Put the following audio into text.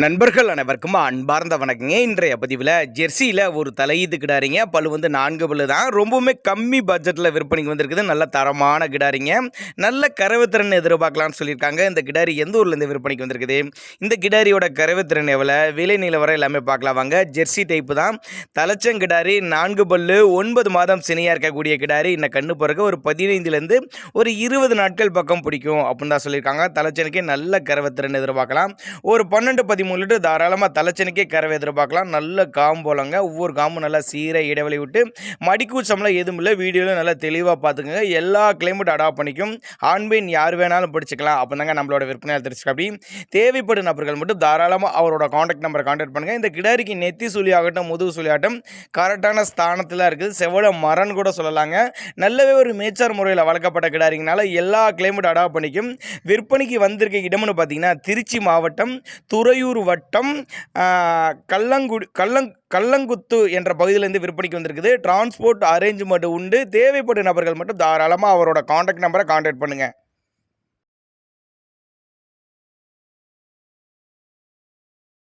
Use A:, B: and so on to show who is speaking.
A: நண்பர்கள் அனைவருக்கும் அன்பார்ந்த வணக்கங்க. இன்றைய பதிவில் ஜெர்சியில் ஒரு தலையீத்து கிடாரிங்க. பல்லு வந்து 4 பல்லு தான். ரொம்பவுமே கம்மி பட்ஜெட்டில் விற்பனைக்கு வந்திருக்குது. நல்ல தரமான கிடாரிங்க. நல்ல கறவைத்திறன் எதிர்பார்க்கலாம்னு சொல்லியிருக்காங்க. இந்த கிடாரி எந்த ஊர்லேருந்து விற்பனைக்கு வந்திருக்குது, இந்த கிடாரியோட கறவைத்திறன் எவ்வளோ, விலை நிலவரம் எல்லாமே பார்க்கலாம் வாங்க. ஜெர்சி டைப்பு தான். தலைச்சங்கிடாரி, 4 பல்லு, 9 மாதம் சினையாக இருக்கக்கூடிய கிடாரி. இன்னும் கண்ணு பிறகு ஒரு 15லேருந்து ஒரு 20 நாட்கள் பக்கம் பிடிக்கும் அப்படின்னு தான் சொல்லியிருக்காங்க. தலைச்சனுக்கே நல்ல கறவைத்திறன் எதிர்பார்க்கலாம். ஒரு 12-13 லிட்டர் தாராளமாக தலைச்சனுக்கே கறவை எதிர்பார்க்கலாம். நல்ல காம்போலங்க. ஒவ்வொரு காம்பும் நல்லா சீராக இடைவெளி விட்டு மடிக்கூச்சம்லாம் எதுவும் இல்லை. வீடியோவில் நல்லா தெளிவாக பார்த்துக்கோங்க. எல்லா கிளைமேட் அடாப்ட் பண்ணிக்கும். ஆண்பெண் யார் வேணாலும் பிடிச்சிக்கலாம். அப்போ தாங்க நம்மளோட விற்பனையாளர் தெரிஞ்சுக்க. அப்படி தேவைப்படும் நபர்கள் மட்டும் தாராளமாக அவரோட காண்டாக்ட் நம்பரை காண்டாக்ட் பண்ணுங்கள். இந்த கிடாரிக்கு நெத்தி சுழி ஆகட்டும், முதுகு சுழி ஆகட்டும் கரெக்டான ஸ்தானத்தில் இருக்குது. செவ்வளோ மரன் கூட சொல்லலாங்க. நல்லவே ஒரு மேய்ச்சர் முறையில் வளர்க்கப்பட்ட கிடாரிங்கனால எல்லா கிளைமேட் அடாப்ட் பண்ணிக்கும். விற்பனைக்கு வந்திருக்க இடம்னு பார்த்தீங்கன்னா திருச்சி மாவட்டம் துறையூர் வட்டம் கல்லங்குத்து என்ற பகுதியிலேருந்து விற்பனைக்கு வந்திருக்குது. டிரான்ஸ்போர்ட் அரேஞ்ச்மெண்ட் உண்டு. தேவைப்படும் நபர்கள் மட்டும் தாராளமாக அவரோட காண்டாக்ட் நம்பரை காண்டாக்ட் பண்ணுங்கள்.